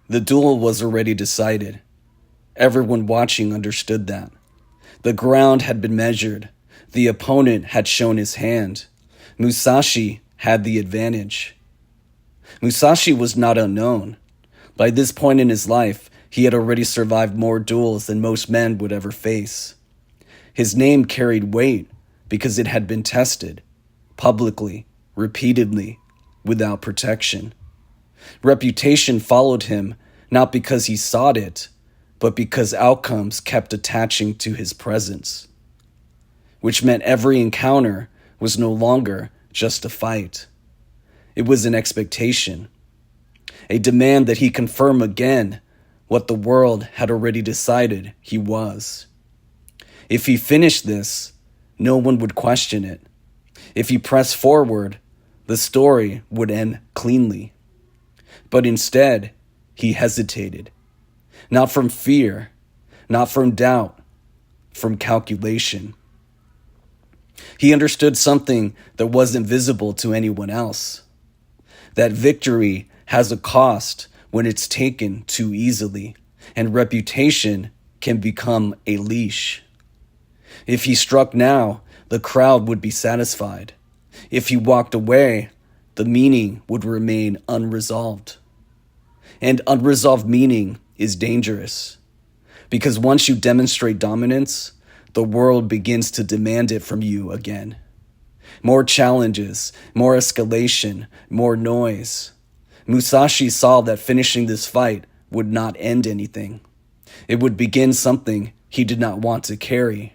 The duel was already decided. Everyone watching understood that. The ground had been measured. The opponent had shown his hand. Musashi had the advantage. Musashi was not unknown. By this point in his life, he had already survived more duels than most men would ever face. His name carried weight because it had been tested, publicly, repeatedly, without protection. Reputation followed him not because he sought it, but because outcomes kept attaching to his presence, which meant every encounter was no longer just a fight. It was an expectation, a demand that he confirm again what the world had already decided he was. If he finished this, no one would question it. If he pressed forward, the story would end cleanly. But instead, he hesitated. Not from fear, not from doubt, from calculation. He understood something that wasn't visible to anyone else. That victory has a cost when it's taken too easily, and reputation can become a leash. If he struck now, the crowd would be satisfied. If he walked away, the meaning would remain unresolved. And unresolved meaning is dangerous, because once you demonstrate dominance, the world begins to demand it from you again. More challenges, more escalation, more noise. Musashi saw that finishing this fight would not end anything. It would begin something he did not want to carry.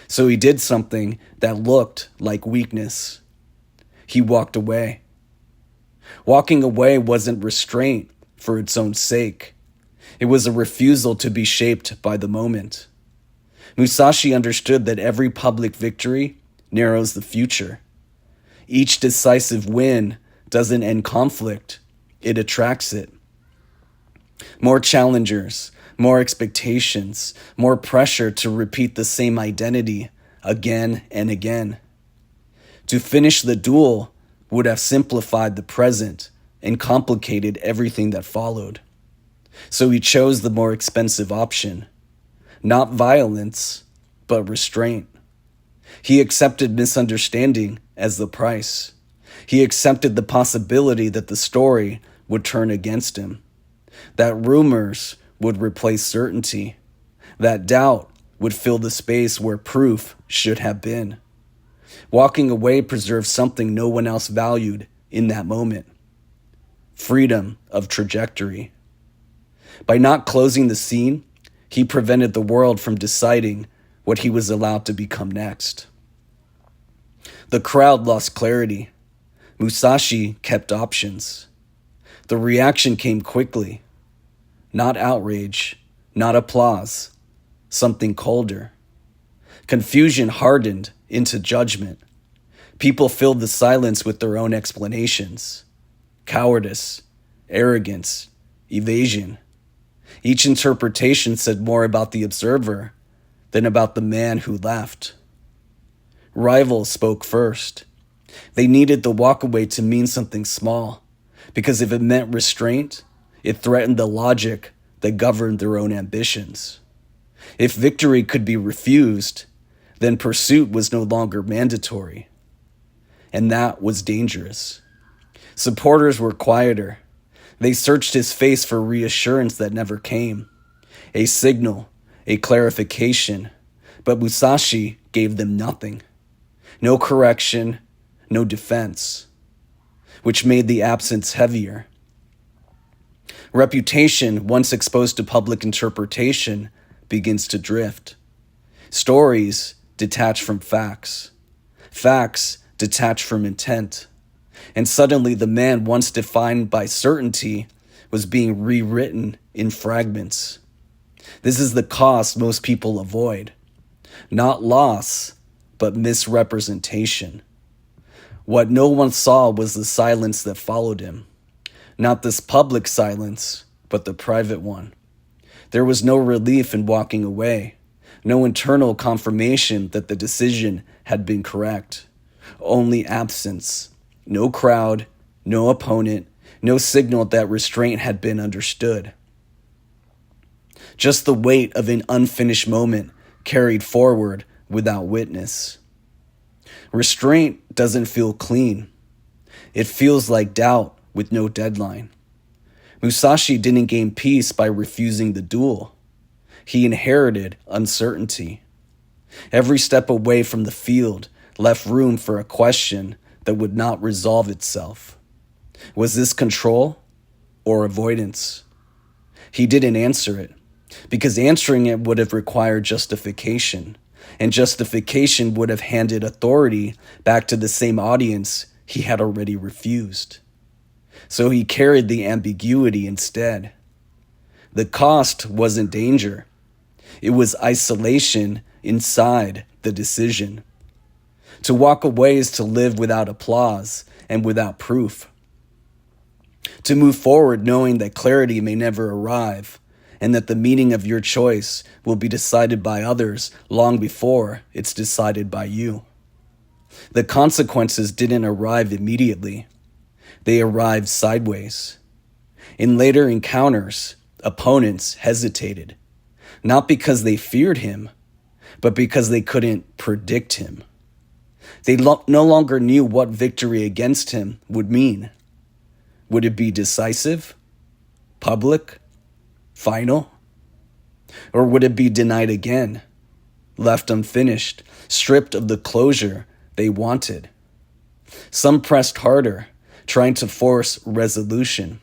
So he did something that looked like weakness. He walked away. Walking away wasn't restraint for its own sake. It was a refusal to be shaped by the moment. Musashi understood that every public victory narrows the future. Each decisive win doesn't end conflict, it attracts it. More challengers, more expectations, more pressure to repeat the same identity again and again. To finish the duel would have simplified the present and complicated everything that followed. So he chose the more expensive option. Not violence, but restraint. He accepted misunderstanding as the price. He accepted the possibility that the story would turn against him, that rumors would replace certainty, that doubt would fill the space where proof should have been. Walking away preserved something no one else valued in that moment: freedom of trajectory. By not closing the scene, he prevented the world from deciding what he was allowed to become next. The crowd lost clarity. Musashi kept options. The reaction came quickly. Not outrage, not applause, something colder. Confusion hardened into judgment. People filled the silence with their own explanations. Cowardice, arrogance, evasion. Each interpretation said more about the observer than about the man who left. Rivals spoke first. They needed the walkaway to mean something small, because if it meant restraint, it threatened the logic that governed their own ambitions. If victory could be refused, then pursuit was no longer mandatory. And that was dangerous. Supporters were quieter. They searched his face for reassurance that never came. A signal, a clarification, but Musashi gave them nothing. No correction, no defense, which made the absence heavier. Reputation, once exposed to public interpretation, begins to drift. Stories detach from facts. Facts detach from intent. And suddenly the man once defined by certainty was being rewritten in fragments. This is the cost most people avoid. Not loss, but misrepresentation. What no one saw was the silence that followed him. Not this public silence, but the private one. There was no relief in walking away, no internal confirmation that the decision had been correct. Only absence. No crowd, no opponent, no signal that restraint had been understood. Just the weight of an unfinished moment carried forward without witness. Restraint doesn't feel clean. It feels like doubt with no deadline. Musashi didn't gain peace by refusing the duel. He inherited uncertainty. Every step away from the field left room for a question that would not resolve itself. Was this control or avoidance? He didn't answer it, because answering it would have required justification, and justification would have handed authority back to the same audience he had already refused. So he carried the ambiguity instead. The cost wasn't danger. It was isolation inside the decision. To walk away is to live without applause and without proof. To move forward knowing that clarity may never arrive, and that the meaning of your choice will be decided by others long before it's decided by you. The consequences didn't arrive immediately. They arrived sideways. In later encounters, opponents hesitated, not because they feared him, but because they couldn't predict him. They no longer knew what victory against him would mean. Would it be decisive, public, final? Or would it be denied again, left unfinished, stripped of the closure they wanted? Some pressed harder, trying to force resolution.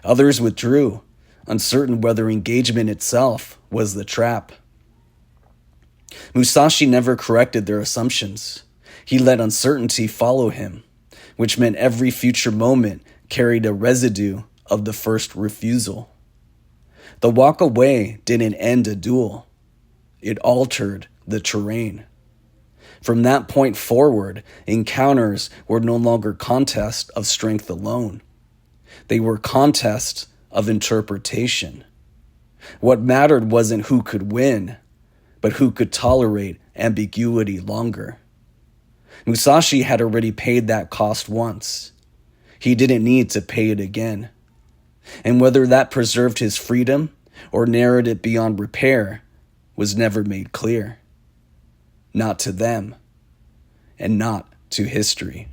Others withdrew, uncertain whether engagement itself was the trap. Musashi never corrected their assumptions. He let uncertainty follow him, which meant every future moment carried a residue of the first refusal. The walk away didn't end a duel. It altered the terrain. From that point forward, encounters were no longer contests of strength alone. They were contests of interpretation. What mattered wasn't who could win, but who could tolerate ambiguity longer. Musashi had already paid that cost once. He didn't need to pay it again. And whether that preserved his freedom or narrowed it beyond repair was never made clear. Not to them, and not to history.